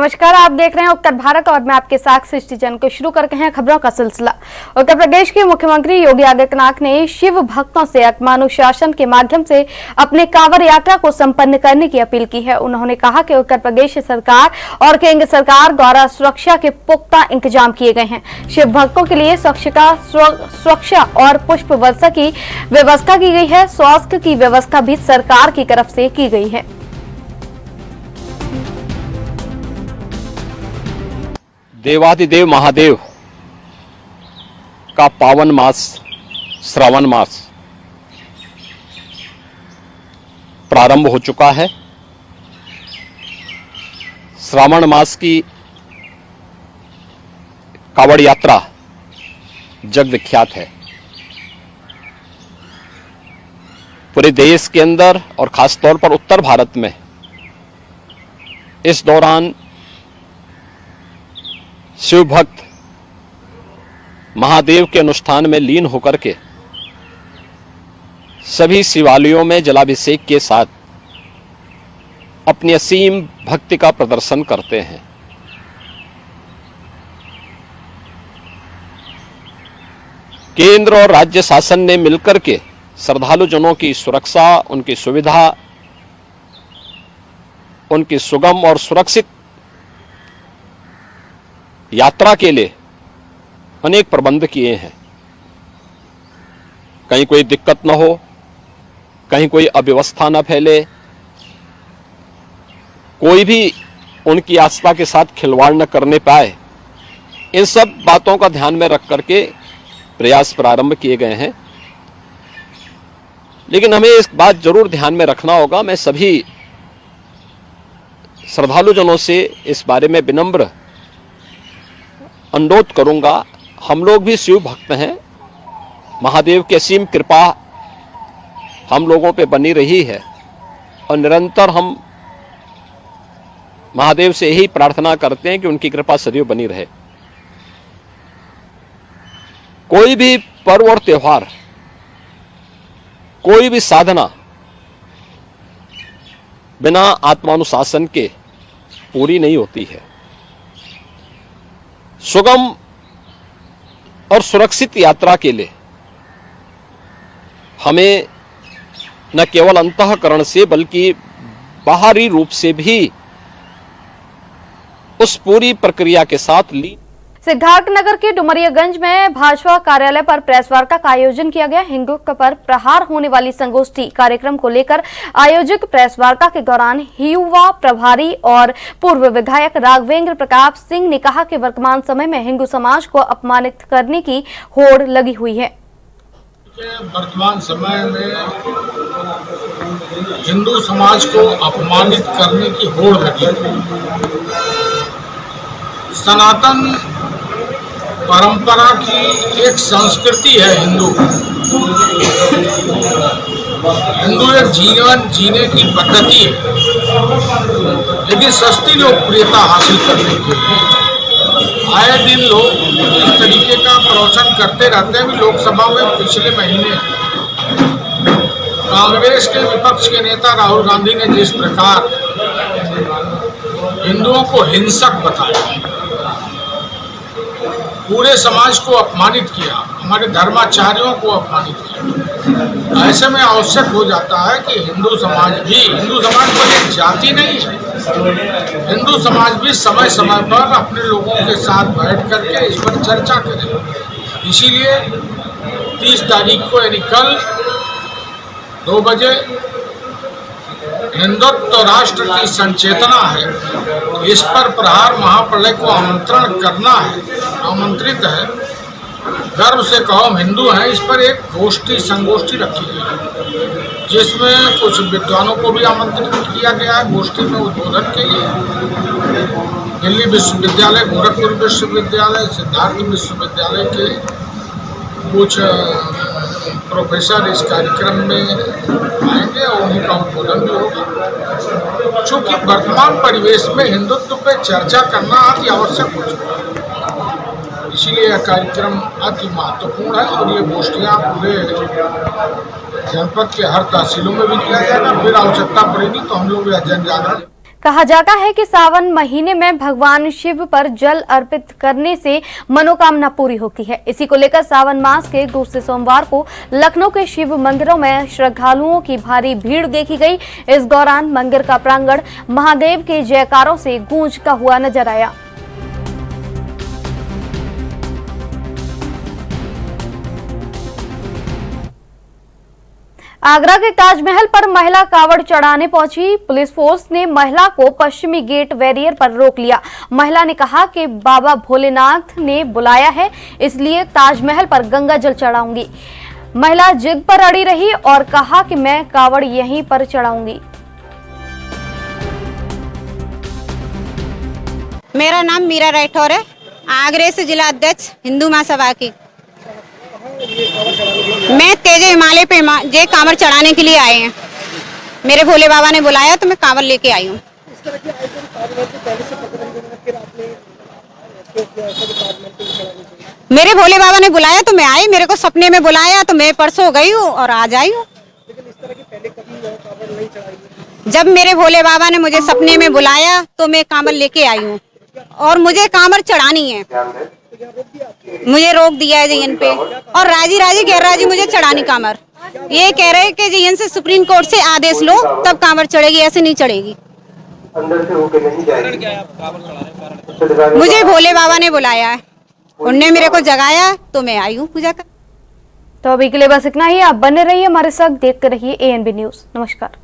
नमस्कार, आप देख रहे हैं उत्तर भारत और मैं आपके साथ सृष्टि जैन को शुरू करते हैं खबरों का सिलसिला। उत्तर प्रदेश के मुख्यमंत्री योगी आदित्यनाथ ने शिव भक्तों से आत्मानुशासन के माध्यम से अपने कांवड़ यात्रा को संपन्न करने की अपील की है। उन्होंने कहा कि उत्तर प्रदेश सरकार और केंद्र सरकार द्वारा सुरक्षा के पुख्ता इंतजाम किए गए हैं। शिव भक्तों के लिए सुरक्षा और पुष्प वर्षा की व्यवस्था की गई है। स्वास्थ्य की व्यवस्था भी सरकार की तरफ से की गई है। देवाधिदेव महादेव का पावन मास श्रावण मास प्रारंभ हो चुका है। श्रावण मास की कांवड़ यात्रा जग विख्यात है। पूरे देश के अंदर और खास तौर पर उत्तर भारत में इस दौरान शिव भक्त महादेव के अनुष्ठान में लीन होकर के सभी शिवालयों में जलाभिषेक के साथ अपनी असीम भक्ति का प्रदर्शन करते हैं। केंद्र और राज्य शासन ने मिलकर के श्रद्धालु जनों की सुरक्षा, उनकी सुविधा, उनकी सुगम और सुरक्षित यात्रा के लिए अनेक प्रबंध किए हैं। कहीं कोई दिक्कत न हो, कहीं कोई अव्यवस्था न फैले, कोई भी उनकी आस्था के साथ खिलवाड़ न करने पाए, इन सब बातों का ध्यान में रख करके प्रयास प्रारंभ किए गए हैं। लेकिन हमें इस बात जरूर ध्यान में रखना होगा, मैं सभी श्रद्धालु जनों से इस बारे में विनम्र अनुरोध करूंगा। हम लोग भी शिव भक्त हैं, महादेव की असीम कृपा हम लोगों पे बनी रही है और निरंतर हम महादेव से यही प्रार्थना करते हैं कि उनकी कृपा सदैव बनी रहे। कोई भी पर्व और त्योहार, कोई भी साधना बिना आत्मानुशासन के पूरी नहीं होती है। सुगम और सुरक्षित यात्रा के लिए हमें न केवल अंतःकरण से बल्कि बाहरी रूप से भी उस पूरी प्रक्रिया के साथ सिद्धार्थनगर के डुमरियागंज में भाजपा कार्यालय पर प्रेस वार्ता का आयोजन किया गया। हिंदुत्व पर प्रहार होने वाली संगोष्ठी कार्यक्रम को लेकर आयोजित प्रेस वार्ता के दौरान युवा प्रभारी और पूर्व विधायक राघवेंद्र प्रताप सिंह ने कहा कि वर्तमान समय में हिंदू समाज को अपमानित करने की होड़ लगी हुई है। वर्तमान समय में हिंदू समाज को अपमानित करने की होड़ लगी है। सनातन परंपरा की एक संस्कृति है हिंदू एक जीवन जीने की पद्धति है। लेकिन सस्ती लोकप्रियता हासिल करने के लिए आए दिन लोग इस तरीके का प्रवचन करते रहते हैं। लोकसभा में पिछले महीने कांग्रेस के विपक्ष के नेता राहुल गांधी ने जिस प्रकार हिंदुओं को हिंसक बताया, पूरे समाज को अपमानित किया, हमारे धर्माचार्यों को अपमानित किया, ऐसे में आवश्यक हो जाता है कि हिंदू समाज पर एक जाति नहीं है, हिंदू समाज भी समय समय पर अपने लोगों के साथ बैठ करके इस पर चर्चा करे। इसीलिए 30 तारीख को यानी कल 2 बजे हिंदुत्व राष्ट्र की संचेतना है, इस पर प्रहार महाप्रलय को आमंत्रित है। गर्व से कहो हम हिंदू हैं, इस पर एक संगोष्ठी रखी गई है, जिसमें कुछ विद्वानों को भी आमंत्रित किया गया है गोष्ठी में उद्बोधन के लिए। दिल्ली विश्वविद्यालय, गोरखपुर विश्वविद्यालय, सिद्धार्थ विश्वविद्यालय के कुछ प्रोफेसर इस कार्यक्रम में आएंगे और उन्हीं का उद्बोधन भी होगा। चूँकि वर्तमान परिवेश में हिंदुत्व पे चर्चा करना अति आवश्यक हो चुका है, इसीलिए यह कार्यक्रम अति महत्वपूर्ण है और ये गोष्ठियाँ पूरे जनपद के हर तहसीलों में भी किया जाएगा। फिर आवश्यकता पड़ेगी तो हम लोग यह जन जागरण कहा जाता है कि सावन महीने में भगवान शिव पर जल अर्पित करने से मनोकामना पूरी होती है। इसी को लेकर सावन मास के दूसरे सोमवार को लखनऊ के शिव मंदिरों में श्रद्धालुओं की भारी भीड़ देखी गई। इस दौरान मंदिर का प्रांगण महादेव के जयकारों से गूंजता हुआ नजर आया। आगरा के ताजमहल पर महिला कावड़ चढ़ाने पहुंची। पुलिस फोर्स ने महिला को पश्चिमी गेट बैरियर पर रोक लिया। महिला ने कहा कि बाबा भोलेनाथ ने बुलाया है, इसलिए ताजमहल पर गंगा जल चढ़ाऊंगी। महिला जिद पर अड़ी रही और कहा कि मैं कावड़ यहीं पर चढ़ाऊंगी। मेरा नाम मीरा राठौर है, आगरे से जिला अध्यक्ष हिंदू महासभा की। मैं तेजे हिमालय पे जे कांवर चढ़ाने के लिए आए हैं। मेरे भोले बाबा ने बुलाया तो मैं कांवर लेके आई हूँ। मेरे भोले बाबा ने बुलाया तो मैं आई, मेरे को सपने में बुलाया तो मैं परसों गई हूँ और आज आई हूँ। जब मेरे भोले बाबा ने मुझे सपने में बुलाया तो मैं कांवर लेके आई हूँ और मुझे कांवर चढ़ानी है। मुझे रोक दिया है जीएन पे और राजी गैरराजी मुझे चढ़ानी कांवर। ये कह रहे हैं कि जीएन से सुप्रीम कोर्ट से आदेश लो तब कांवर चढ़ेगी, ऐसे नहीं चढ़ेगी। मुझे भोले बाबा ने बुलाया है, उनने मेरे को जगाया तो मैं आई हूँ पूजा कर। तो अभी के लिए बस इतना ही। आप बने रहिए हमारे साथ, देखते रहिए एएनबी न्यूज। नमस्कार।